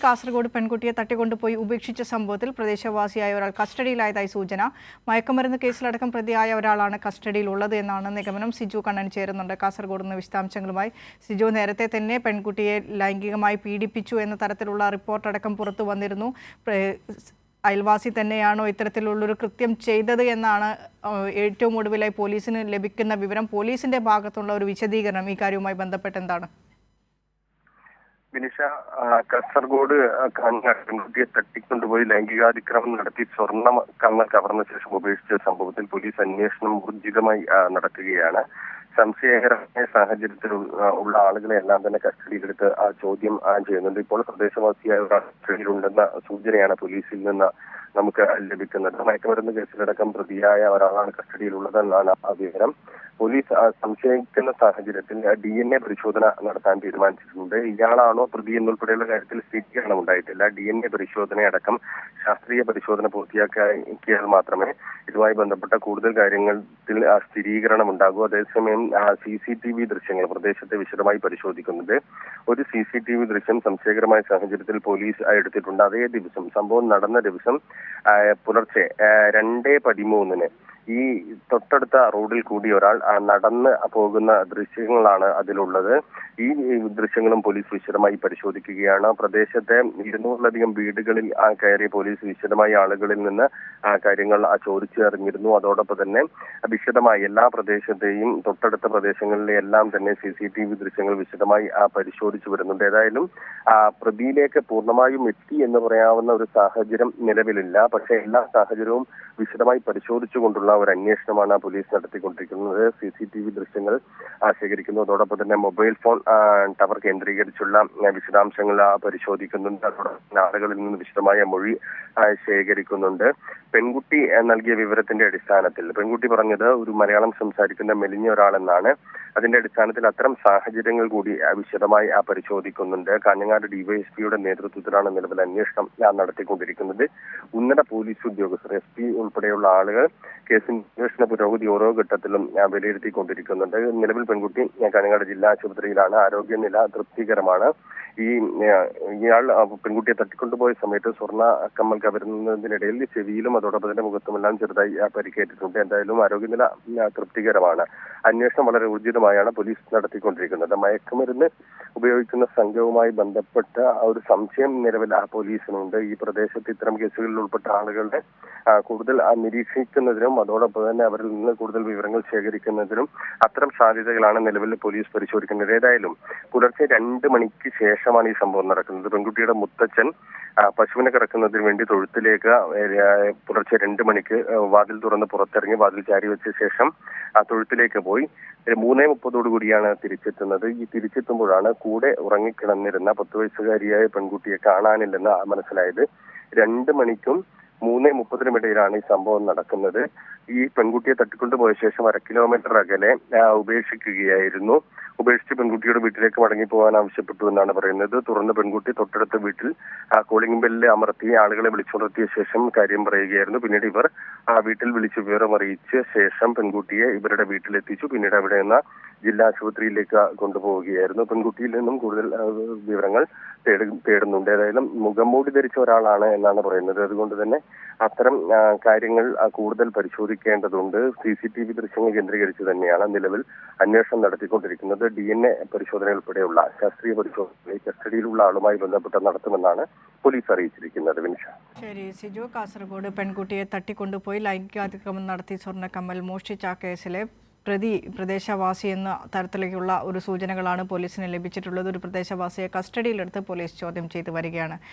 കാസർഗോഡ് പെൺകുട്ടിയെ തട്ടിക്കൊണ്ടുപോയി ഉപേക്ഷിച്ച സംഭവത്തിൽ പ്രദേശവാസിയായ ഒരാൾ കസ്റ്റഡിയിലായതായി സൂചന. മയക്കുമരുന്ന് കേസിലടക്കം പ്രതിയായ ഒരാളാണ് കസ്റ്റഡിയിലുള്ളത് എന്നാണ് നിഗമനം. സിജു കണ്ണൻ ചേരുന്നുണ്ട് കാസർഗോഡ് നിന്ന് വിശദാംശങ്ങളുമായി. സിജു, നേരത്തെ തന്നെ പെൺകുട്ടിയെ ലൈംഗികമായി പീഡിപ്പിച്ചു എന്ന തരത്തിലുള്ള റിപ്പോർട്ടടക്കം പുറത്തു വന്നിരുന്നു. അയൽവാസി തന്നെയാണോ ഇത്തരത്തിലുള്ളൊരു കൃത്യം ചെയ്തത് എന്നാണ് ഏറ്റവും ഒടുവിലായി പോലീസിന് ലഭിക്കുന്ന വിവരം. പോലീസിന്റെ ഭാഗത്തുള്ള ഒരു വിശദീകരണം ഈ കാര്യവുമായി ബന്ധപ്പെട്ട് എന്താണ്? വിനിഷ, കാസർഗോഡ് പെൺകുട്ടിയെ തട്ടിക്കൊണ്ടുപോയി ലൈംഗികാതിക്രമം നടത്തി സ്വർണ്ണ കമ്മൽ കവർന്ന ശേഷം ഉപേക്ഷിച്ച സംഭവത്തിൽ പോലീസ് അന്വേഷണം ഊർജിതമായി നടക്കുകയാണ്. സംശയകരമായ സാഹചര്യത്തിൽ ഉള്ള ആളുകളെ എല്ലാം തന്നെ കസ്റ്റഡിയിലെടുത്ത് ചോദ്യം ചെയ്യുന്നുണ്ട്. ഇപ്പോൾ പ്രദേശവാസിയായ ഒരാൾ കസ്റ്റഡിയിലുണ്ടെന്ന സൂചനയാണ് പോലീസിൽ നിന്ന് നമുക്ക് ലഭിക്കുന്നത്. മയക്കുമരുന്ന് കേസിലടക്കം പ്രതിയായ ഒരാളാണ് കസ്റ്റഡിയിലുള്ളതെന്നാണ് വിവരം. പോലീസ് സംശയിക്കുന്ന സാഹചര്യത്തിൽ DNA പരിശോധന നടത്താൻ തീരുമാനിച്ചിട്ടുണ്ട്. ഇയാളാണോ പ്രതി എന്നുൾപ്പെടെയുള്ള കാര്യത്തിൽ സ്ഥിരീകരണം ഉണ്ടായിട്ടില്ല. DNA പരിശോധനയടക്കം ശാസ്ത്രീയ പരിശോധന പൂർത്തിയാക്കിയാൽ മാത്രമേ ഇതുമായി ബന്ധപ്പെട്ട കൂടുതൽ കാര്യങ്ങളിൽ സ്ഥിരീകരണം ഉണ്ടാകൂ. അതേസമയം CCTV ദൃശ്യങ്ങൾ പ്രദേശത്തെ വിശദമായി പരിശോധിക്കുന്നുണ്ട്. ഒരു CCTV ദൃശ്യം സംശയകരമായ സാഹചര്യത്തിൽ പോലീസ് എടുത്തിട്ടുണ്ട്. അതേ ദിവസം, സംഭവം നടന്ന ദിവസം പുലർച്ചെ 2:13 ഈ തൊട്ടടുത്ത റോഡിൽ കൂടി ഒരാൾ നടന്ന് പോകുന്ന ദൃശ്യങ്ങളാണ് അതിലുള്ളത്. ഈ ദൃശ്യങ്ങളും പോലീസ് വിശദമായി പരിശോധിക്കുകയാണ്. പ്രദേശത്തെ 200-ലധികം വീടുകളിൽ കയറി പോലീസ് വിശദമായി ആളുകളിൽ നിന്ന് കാര്യങ്ങൾ ചോദിച്ചറിഞ്ഞിരുന്നു. അതോടൊപ്പം തന്നെ വിശദമായി എല്ലാ പ്രദേശത്തെയും തൊട്ടടുത്ത പ്രദേശങ്ങളിലെ എല്ലാം തന്നെ CCTV ദൃശ്യങ്ങൾ വിശദമായി പരിശോധിച്ചു വരുന്നുണ്ട്. ഏതായാലും പ്രതിയിലേക്ക് പൂർണ്ണമായും എത്തി എന്ന് പറയാവുന്ന ഒരു സാഹചര്യം നിലവിലില്ല. പക്ഷേ എല്ലാ സാഹചര്യവും വിശദമായി പരിശോധിച്ചുകൊണ്ടുള്ള ഒരു അന്വേഷണമാണ് പോലീസ് നടത്തിക്കൊണ്ടിരിക്കുന്നത്. CCTV ദൃശ്യങ്ങൾ ശേഖരിക്കുന്നു. അതോടൊപ്പം തന്നെ മൊബൈൽ ഫോൺ ടവർ കേന്ദ്രീകരിച്ചുള്ള വിശദാംശങ്ങൾ പരിശോധിക്കുന്നുണ്ട്. അതോടൊപ്പം ആളുകളിൽ നിന്ന് വിശദമായ മൊഴി ശേഖരിക്കുന്നുണ്ട്. പെൺകുട്ടി നൽകിയ വിവരത്തിന്റെ അടിസ്ഥാനത്തിൽ പെൺകുട്ടി പറഞ്ഞത് ഒരു മലയാളം സംസാരിക്കുന്ന മെലിഞ്ഞ ഒരാളെന്നാണ്. അതിന്റെ അടിസ്ഥാനത്തിൽ അത്തരം സാഹചര്യങ്ങൾ കൂടി വിശദമായി പരിശോധിക്കുന്നുണ്ട്. കാഞ്ഞങ്ങാട് DYSPയുടെ നേതൃത്വത്തിലാണ് നിലവിൽ അന്വേഷണം നടത്തിക്കൊണ്ടിരിക്കുന്നത്. ഉന്നത പോലീസ് ഉദ്യോഗസ്ഥർ, SP ഉൾപ്പെടെയുള്ള ആളുകൾ കേസിന്റെ അന്വേഷണ പുരോഗതി ഓരോ ഘട്ടത്തിലും വിലയിരുത്തിക്കൊണ്ടിരിക്കുന്നുണ്ട്. നിലവിൽ പെൺകുട്ടി കാഞ്ഞങ്ങാട് ജില്ലാ ആശുപത്രിയിലാണ്. ആരോഗ്യനില തൃപ്തികരമാണ്. ഇയാൾ പെൺകുട്ടിയെ തട്ടിക്കൊണ്ടുപോയ സമയത്ത് സ്വർണ്ണ കമ്മൽ കവരുന്നതിനിടയിൽ ചെവിയിലും അതോടൊപ്പം തന്നെ മുഖത്തുമെല്ലാം ചെറുതായി പരിക്കേറ്റിട്ടുണ്ട്. എന്തായാലും ആരോഗ്യനില തൃപ്തികരമാണ്. അന്വേഷണം വളരെ ഊർജിതമായാണ് പോലീസ് നടത്തിക്കൊണ്ടിരിക്കുന്നത്. മയക്കുമരുന്ന് ഉപയോഗിക്കുന്ന സംഘവുമായി ബന്ധപ്പെട്ട ഒരു സംശയം നിലവിൽ പോലീസിനുണ്ട്. ഈ പ്രദേശത്ത് ഇത്തരം കേസുകളിൽ ഉൾപ്പെട്ട ആളുകളുടെ കൂടുതൽ നിരീക്ഷിക്കുന്നതിനും അതോടൊപ്പം തന്നെ അവരിൽ നിന്ന് കൂടുതൽ വിവരങ്ങൾ ശേഖരിക്കുന്നതിനും അത്തരം സാധ്യതകളാണ് നിലവിൽ പോലീസ് പരിശോധിക്കുന്നത്. ഏതായാലും പുലർച്ചെ 2 മണിക്ക് ശേഷമാണ് ഈ സംഭവം നടക്കുന്നത്. പെൺകുട്ടിയുടെ മുത്തച്ഛൻ പശുവിനെ കറക്കുന്നതിന് വേണ്ടി തൊഴുത്തിലേക്ക് പുലർച്ചെ 2 മണിക്ക് വാതിൽ തുറന്ന് പുറത്തിറങ്ങി വാതിൽ ചാരി വെച്ച ശേഷം തൊഴുത്തിലേക്ക് പോയി 3:30 കൂടിയാണ് തിരിച്ചെത്തുന്നത്. ഈ തിരിച്ചെത്തുമ്പോഴാണ് കൂടെ ഉറങ്ങിക്കിടന്നിരുന്ന 10 വയസ്സുകാരിയായ പെൺകുട്ടിയെ കാണാനില്ലെന്ന് മനസ്സിലായത്. 2 മണിക്കും 3:30 ഇടയിലാണ് ഈ സംഭവം നടക്കുന്നത്. ഈ പെൺകുട്ടിയെ തട്ടിക്കൊണ്ടുപോയ ശേഷം 1/2 കിലോമീറ്റർ അകലെ ഉപേക്ഷിക്കുകയായിരുന്നു. ഉപേക്ഷിച്ച് പെൺകുട്ടിയുടെ വീട്ടിലേക്ക് മടങ്ങിപ്പോകാൻ ആവശ്യപ്പെട്ടു എന്നാണ് പറയുന്നത്. തുടർന്ന് പെൺകുട്ടി തൊട്ടടുത്ത വീട്ടിൽ കോളിംഗ് ബെല്ല് അമർത്തി ആളുകളെ വിളിച്ചുണർത്തിയ ശേഷം കാര്യം പറയുകയായിരുന്നു. പിന്നീട് ഇവർ വീട്ടിൽ വിളിച്ച് വിവരം അറിയിച്ച ശേഷം പെൺകുട്ടിയെ ഇവരുടെ വീട്ടിലെത്തിച്ചു. പിന്നീട് അവിടെ നിന്ന് ജില്ലാ ആശുപത്രിയിലേക്ക് കൊണ്ടുപോവുകയായിരുന്നു. പെൺകുട്ടിയിൽ നിന്നും കൂടുതൽ വിവരങ്ങൾ തേടുന്നുണ്ട്. ഏതായാലും മുഖംമൂടി ധരിച്ച ഒരാളാണ് എന്നാണ് പറയുന്നത്. അതുകൊണ്ട് തന്നെ അത്തരം കാര്യങ്ങൾ കൂടുതൽ പരിശോധിക്കേണ്ടതുണ്ട്. CCTV ദൃശ്യങ്ങൾ കേന്ദ്രീകരിച്ച് തന്നെയാണ് നിലവിൽ അന്വേഷണം നടത്തിക്കൊണ്ടിരിക്കുന്നത്. DNA പരിശോധന ഉൾപ്പെടെയുള്ള ശാസ്ത്രീയ പരിശോധന കസ്റ്റഡിയിലുള്ള ആളുമായി ബന്ധപ്പെട്ട് നടത്തുമെന്നാണ് പോലീസ് അറിയിച്ചിരിക്കുന്നത്. വിനിഷ. ശരി സിജു, കാസർഗോഡ് പെൺകുട്ടിയെ തട്ടിക്കൊണ്ടുപോയി ലൈംഗികാതിക്രമം നടത്തി സ്വർണ്ണ കമ്മൽ മോഷ്ടിച്ച കേസിലെ പ്രദേശവാസി എന്ന തരത്തിലേക്കുള്ള ഒരു സൂചനകളാണ് പോലീസിന് ലഭിച്ചിട്ടുള്ളത്. ഒരു പ്രദേശവാസിയെ കസ്റ്റഡിയിലെടുത്ത് പോലീസ് ചോദ്യം ചെയ്തു വരികയാണ്.